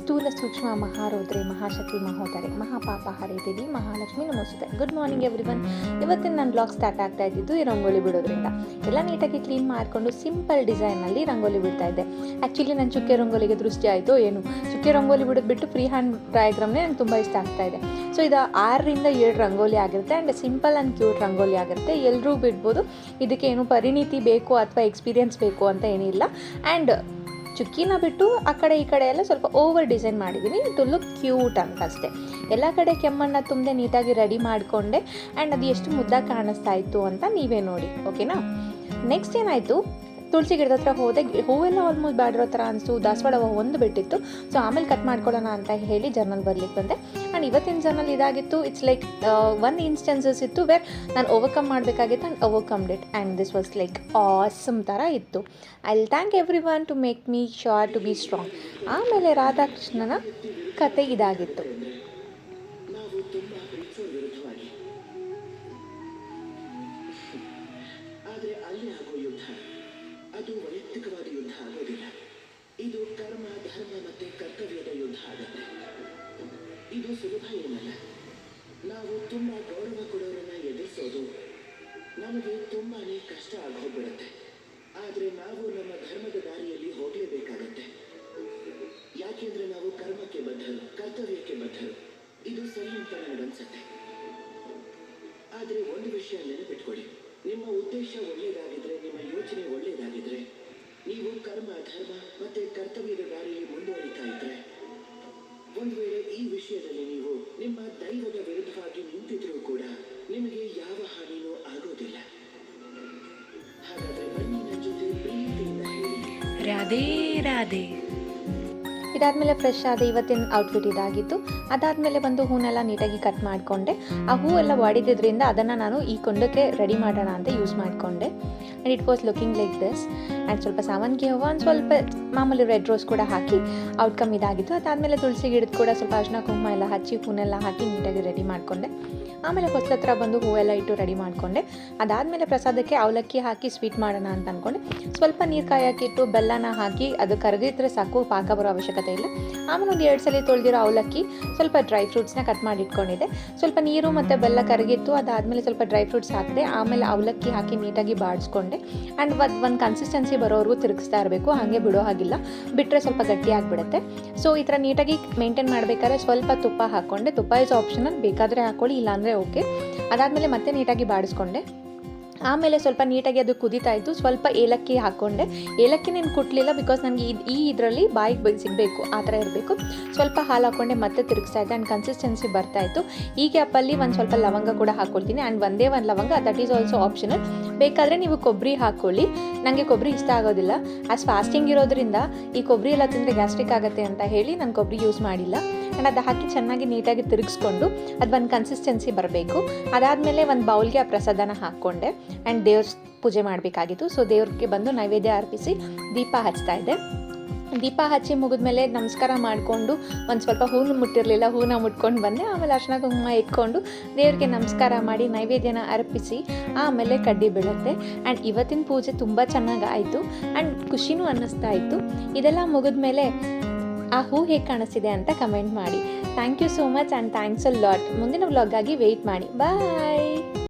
ಸ್ಥೂಲ ಸೂಕ್ಷ್ಮ ಮಹಾರೌದ್ರಿ ಮಹಾಶಕ್ತಿ ಮಹೋದರಿ ಮಹಾಪಾಪಹಾರಿ ದೇವಿ ಮಹಾಲಕ್ಷ್ಮಿ ನಮೋಸ್ತುತೆ. Good morning everyone. ಇವತ್ತಿನ ನನ್ನ ಬ್ಲಾಗ್ ಸ್ಟಾರ್ಟ್ ಆಗ್ತಾ ಇದ್ದಿದ್ದು ಈ ರಂಗೋಲಿ ಬಿಡೋದ್ರಿಂದ. ಎಲ್ಲ ನೀಟಾಗಿ ಕ್ಲೀನ್ ಮಾಡಿಕೊಂಡು ಸಿಂಪಲ್ ಡಿಸೈನಲ್ಲಿ ರಂಗೋಲಿ ಬಿಡ್ತಾ ಇದ್ದೆ. ಆ್ಯಕ್ಚುಲಿ ನನ್ನ ಚುಕ್ಕೆ ರಂಗೋಲಿಗೆ ದೃಷ್ಟಿ ಆಯಿತು ಏನು, ಚುಕ್ಕೆ ರಂಗೋಲಿ ಬಿಡೋದ್ಬಿಟ್ಟು ಫ್ರೀ ಹ್ಯಾಂಡ್ ಡಯಾಗ್ರಾಮ್ನೇ ನಂಗೆ ತುಂಬ ಇಷ್ಟ ಆಗ್ತಾ ಇದೆ. ಸೊ ಇದು 6ರಿಂದ 7 ರಂಗೋಲಿ ಆಗಿರುತ್ತೆ and simple and cute rangoli ಆಗಿರುತ್ತೆ. ಎಲ್ಲರೂ ಬಿಡ್ಬೋದು. ಇದಕ್ಕೆ ಏನು ಪರಿಣಿತಿ ಬೇಕು ಅಥವಾ ಎಕ್ಸ್ಪೀರಿಯನ್ಸ್ ಬೇಕು ಅಂತ ಏನಿಲ್ಲ. ಆ್ಯಂಡ್ ಚುಕ್ಕಿನ ಬಿಟ್ಟು ಆ ಕಡೆ ಈ ಕಡೆ ಎಲ್ಲ ಸ್ವಲ್ಪ ಓವರ್ ಡಿಸೈನ್ ಮಾಡಿದ್ದೀನಿ ಟು ಲುಕ್ ಕ್ಯೂಟ್ ಅಂತ ಅಷ್ಟೇ. ಎಲ್ಲ ಕಡೆ ಕೆಮ್ಮಣ್ಣು ತುಂಬದೆ ನೀಟಾಗಿ ರೆಡಿ ಮಾಡಿಕೊಂಡೆ ಆ್ಯಂಡ್ ಅದು ಎಷ್ಟು ಮುದ್ದಾಗಿ ಕಾಣಿಸ್ತಾ ಇತ್ತು ಅಂತ ನೀವೇ ನೋಡಿ, ಓಕೆನಾ. ನೆಕ್ಸ್ಟ್ ಏನಾಯಿತು, ತುಳಸಿ ಗಿಡದ ಹತ್ರ ಹೋದೆ. ಹೂವೆಲ್ಲ ಆಲ್ಮೋಸ್ಟ್ ಬಾಡಿರೋ ಥರ ಅನಿಸ್ತು. ದಾಸವಾಳ ಒಂದು ಬಿಟ್ಟಿತ್ತು. ಸೊ ಆಮೇಲೆ ಕಟ್ ಮಾಡ್ಕೊಳ್ಳೋಣ ಅಂತ ಹೇಳಿ ಜರ್ನಲ್ ಬರ್ಲಿಕ್ಕೆ ಬಂದೆ. ಆ್ಯಂಡ್ ಇವತ್ತಿನ ಜರ್ನಲ್ ಇದಾಗಿತ್ತು. ಇಟ್ಸ್ ಲೈಕ್ ಒನ್ ಇನ್ಸ್ಟೆನ್ಸಸ್ ಇತ್ತು ವೇರ್ ನಾನು ಓವರ್ಕಮ್ ಮಾಡಬೇಕಾಗಿತ್ತು and overcome it and this was like awesome ಥರ ಇತ್ತು. I will thank everyone to make me sure to be strong. ಆಮೇಲೆ ರಾಧಾಕೃಷ್ಣನ ಕತೆ ಇದಾಗಿತ್ತು. ಅದು ವೈಯಕ್ತಿಕವಾದ ಯುದ್ಧ ಆಗೋದಿಲ್ಲ. ಇದು ಕರ್ಮ, ಧರ್ಮ ಮತ್ತು ಕರ್ತವ್ಯದ ಯುದ್ಧ ಆಗುತ್ತೆ. ಇದು ಸುಲಭ ಏನಲ್ಲ. ನಾವು ತುಂಬ ಗೌರವ ಕೊಡೋರನ್ನ ಎದುರಿಸೋದು ನಮಗೆ ತುಂಬಾನೇ ಕಷ್ಟ ಆಗೋಗ್ಬಿಡುತ್ತೆ. ಆದರೆ ನಾವು ನಮ್ಮ ಧರ್ಮದ ದಾರಿಯಲ್ಲಿ ಹೋಗಲೇಬೇಕಾಗತ್ತೆ. ಯಾಕೆಂದ್ರೆ ನಾವು ಕರ್ಮಕ್ಕೆ ಬದ್ಧರು, ಕರ್ತವ್ಯಕ್ಕೆ ಬದ್ಧರು. ಇದು ಸರಿ ಅಂತ ನನಗನ್ಸುತ್ತೆ. ಆದರೆ ಒಂದು ವಿಷಯ ನೆನಪಿಟ್ಕೊಳ್ಳಿ, ನಿಮ್ಮ ಉದ್ದೇಶ ಒಳ್ಳೆಯದಾಗಿದ್ರೆ, ನಿಮ್ಮ ಯೋಚನೆ ಒಳ್ಳೆಯದಾಗಿದ್ರೆ, ನೀವು ಕರ್ಮ, ಧರ್ಮ ಮತ್ತೆ ಕರ್ತವ್ಯದ ದಾರಿಯಲ್ಲಿ ಮುಂದುವರಿತಾ ಇದ್ರೆ, ಒಂದು ವೇಳೆ ಈ ವಿಷಯದಲ್ಲಿ ನೀವು ನಿಮ್ಮ ದೈವದ ವಿರುದ್ಧವಾಗಿ ನಿಂತಿದ್ರೂ ಕೂಡ ನಿಮಗೆ ಯಾವ ಹಾನಿನೂ ಆಗೋದಿಲ್ಲ. ಹಾಗಾದ್ರೆ ಬನ್ನಿ ನನ್ನ ಜೊತೆ ಪ್ರೀತಿಯಿಂದ ಹೇಳಿ ರಾಧೇ ರಾಧೇ. ಇದಾದಮೇಲೆ ಫ್ರೆಶ್ ಆದ ಇವತ್ತಿನ ಔಟ್ಫಿಟ್ ಇದಾಗಿತ್ತು. ಅದಾದಮೇಲೆ ಬಂದು ಹೂನೆಲ್ಲ ನೀಟಾಗಿ ಕಟ್ ಮಾಡಿಕೊಂಡೆ. ಆ ಹೂವೆಲ್ಲ ಬಾಡಿದ್ರಿಂದ ಅದನ್ನು ನಾನು ಈ ಕೊಂಡಕ್ಕೆ ರೆಡಿ ಮಾಡೋಣ ಅಂತ ಯೂಸ್ ಮಾಡಿಕೊಂಡೆ. And it was looking like this. And ಸ್ವಲ್ಪ ಸಾವಂತಿಗೆ ಹೂವು, ಒಂದು ಸ್ವಲ್ಪ ಮಾಮೂಲಿ ರೆಡ್ ರೋಸ್ ಕೂಡ ಹಾಕಿ ಔಟ್ಕಮ್ ಇದಾಗಿತ್ತು. ಅದಾದಮೇಲೆ ತುಳಸಿ ಗಿಡದ ಕೂಡ ಸ್ವಲ್ಪ ಅರಿಶಿನ ಕುಂಕುಮ ಎಲ್ಲ ಹಚ್ಚಿ ಹೂನೆಲ್ಲ ಹಾಕಿ ನೀಟಾಗಿ ರೆಡಿ ಮಾಡಿಕೊಂಡೆ. ಆಮೇಲೆ ಹೊಸ ಹತ್ರ ಬಂದು ಹೂವೆಲ್ಲ ಇಟ್ಟು ರೆಡಿ ಮಾಡಿಕೊಂಡೆ. ಅದಾದಮೇಲೆ ಪ್ರಸಾದಕ್ಕೆ ಅವಲಕ್ಕಿ ಹಾಕಿ ಸ್ವೀಟ್ ಮಾಡೋಣ ಅಂತ ಅಂದ್ಕೊಂಡೆ. ಸ್ವಲ್ಪ ನೀರು ಕಾಯಕ್ಕಿಟ್ಟು ಬೆಲ್ಲನ ಹಾಕಿ ಅದು ಕರಗಿದ್ರೆ ಸಾಕು, ಪಾಕ ಬರೋ ಅವಶ್ಯಕತೆ ಇಲ್ಲ. ಆಮೇಲೆ ಒಂದು 2 ಸಲ ತೊಳೆದಿರೋ ಅವಲಕ್ಕಿ, ಸ್ವಲ್ಪ ಡ್ರೈ ಫ್ರೂಟ್ಸ್ನ ಕಟ್ ಮಾಡಿ ಇಟ್ಕೊಂಡಿದ್ದೆ. ಸ್ವಲ್ಪ ನೀರು ಮತ್ತು ಬೆಲ್ಲ ಕರಗಿತ್ತು. ಅದಾದಮೇಲೆ ಸ್ವಲ್ಪ ಡ್ರೈ ಫ್ರೂಟ್ಸ್ ಹಾಕಿದೆ. ಆಮೇಲೆ ಅವಲಕ್ಕಿ ಹಾಕಿ ನೀಟಾಗಿ ಬಾಡಿಸ್ಕೊಂಡೆ. ಆ್ಯಂಡ್ ಒಂದು ಕನ್ಸಿಸ್ಟೆನ್ಸಿ ಬರೋವರೆಗೂ ತಿರುಗಿಸ್ತಾ ಇರಬೇಕು, ಹಾಗೆ ಬಿಡೋ ಹಾಗಿಲ್ಲ, ಬಿಟ್ಟರೆ ಸ್ವಲ್ಪ ಗಟ್ಟಿ ಆಗಿಬಿಡುತ್ತೆ. ಸೊ ಈ ಥರ ನೀಟಾಗಿ ಮೇಂಟೈನ್ ಮಾಡಬೇಕಾದ್ರೆ ಸ್ವಲ್ಪ ತುಪ್ಪ ಹಾಕ್ಕೊಂಡೆ. ತುಪ್ಪ ಇಸ್ ಆಪ್ಷನಲ್, ಬೇಕಾದರೆ ಹಾಕ್ಕೊಳ್ಳಿ, ಇಲ್ಲಾಂದರೆ ಓಕೆ. ಅದಾದಮೇಲೆ ಮತ್ತೆ ನೀಟಾಗಿ ಬಾಡಿಸ್ಕೊಂಡೆ. ಆಮೇಲೆ ಸ್ವಲ್ಪ ನೀಟಾಗಿ ಅದು ಕುದೀತಾ ಇತ್ತು. ಸ್ವಲ್ಪ ಏಲಕ್ಕಿ ಹಾಕ್ಕೊಂಡೆ. ಏಲಕ್ಕಿ ನಾನು ಕುಟ್ಟಲಿಲ್ಲ, ಬಿಕಾಸ್ ನನಗೆ ಇದರಲ್ಲಿ ಬಾಯಿಗೆ ಸಿಗಬೇಕು, ಆ ಥರ ಇರಬೇಕು. ಸ್ವಲ್ಪ ಹಾಲು ಹಾಕ್ಕೊಂಡೆ, ಮತ್ತೆ ತಿರುಗಿಸ್ತಾ ಇದ್ದೆ ಆ್ಯಂಡ್ ಕನ್ಸಿಸ್ಟೆನ್ಸಿ ಬರ್ತಾಯಿತ್ತು. ಈ ಗ್ಯಾಪಲ್ಲಿ ಒಂದು ಸ್ವಲ್ಪ ಲವಂಗ ಕೂಡ ಹಾಕ್ಕೊಳ್ತೀನಿ. ಆ್ಯಂಡ್ ಒಂದೇ ಒಂದು ಲವಂಗ, ದಟ್ ಈಸ್ ಆಲ್ಸೋ ಆಪ್ಷನಲ್. ಬೇಕಾದರೆ ನೀವು ಕೊಬ್ಬರಿ ಹಾಕ್ಕೊಳ್ಳಿ. ನನಗೆ ಕೊಬ್ಬರಿ ಇಷ್ಟ ಆಗೋದಿಲ್ಲ. ಆಸ್ ಫಾಸ್ಟಿಂಗ್ ಇರೋದ್ರಿಂದ ಈ ಕೊಬ್ಬರಿ ಎಲ್ಲ ತಿಂದರೆ ಗ್ಯಾಸ್ಟ್ರಿಕ್ ಆಗುತ್ತೆ ಅಂತ ಹೇಳಿ ನಾನು ಕೊಬ್ಬರಿ ಯೂಸ್ ಮಾಡಿಲ್ಲ. ಆ್ಯಂಡ್ ಅದು ಹಾಕಿ ಚೆನ್ನಾಗಿ ನೀಟಾಗಿ ತಿರುಗಿಸ್ಕೊಂಡು ಅದು ಒಂದು ಕನ್ಸಿಸ್ಟೆನ್ಸಿ ಬರಬೇಕು. ಅದಾದಮೇಲೆ ಒಂದು ಬೌಲ್ಗೆ ಆ ಪ್ರಸಾದನ ಹಾಕ್ಕೊಂಡೆ ಆ್ಯಂಡ್ ದೇವ್ರ ಪೂಜೆ ಮಾಡಬೇಕಾಗಿತ್ತು. ಸೊ ದೇವ್ರಿಗೆ ಬಂದು ನೈವೇದ್ಯ ಅರ್ಪಿಸಿ ದೀಪ ಹಚ್ತಾ ಇದ್ದೆ. ದೀಪ ಹಚ್ಚಿ ಮುಗಿದ್ಮೇಲೆ ನಮಸ್ಕಾರ ಮಾಡಿಕೊಂಡು ಒಂದು ಸ್ವಲ್ಪ ಹೂವು ಮುಟ್ಟಿರಲಿಲ್ಲ, ಹೂವನ್ನ ಮುಟ್ಕೊಂಡು ಬಂದೆ. ಆಮೇಲೆ ಅರ್ಶಿನ ಕುಂಕುಮ ಇಟ್ಕೊಂಡು ದೇವ್ರಿಗೆ ನಮಸ್ಕಾರ ಮಾಡಿ ನೈವೇದ್ಯನ ಅರ್ಪಿಸಿ ಆಮೇಲೆ ಕಡ್ಡಿ ಬೀಳುತ್ತೆ. ಆ್ಯಂಡ್ ಇವತ್ತಿನ ಪೂಜೆ ತುಂಬ ಚೆನ್ನಾಗಿ ಆಯಿತು ಆ್ಯಂಡ್ ಖುಷಿನೂ ಅನ್ನಿಸ್ತಾ ಇತ್ತು. ಇದೆಲ್ಲ ಮುಗಿದ್ಮೇಲೆ ಆ ಹೂ ಹೇಗೆ ಕಾಣಿಸ್ತಿದೆ ಅಂತ ಕಮೆಂಟ್ ಮಾಡಿ. Thank you so much and thanks a lot. ಮುಂದಿನ ವ್ಲಾಗಾಗಿ ವೆಯ್ಟ್ ಮಾಡಿ. ಬಾಯ್.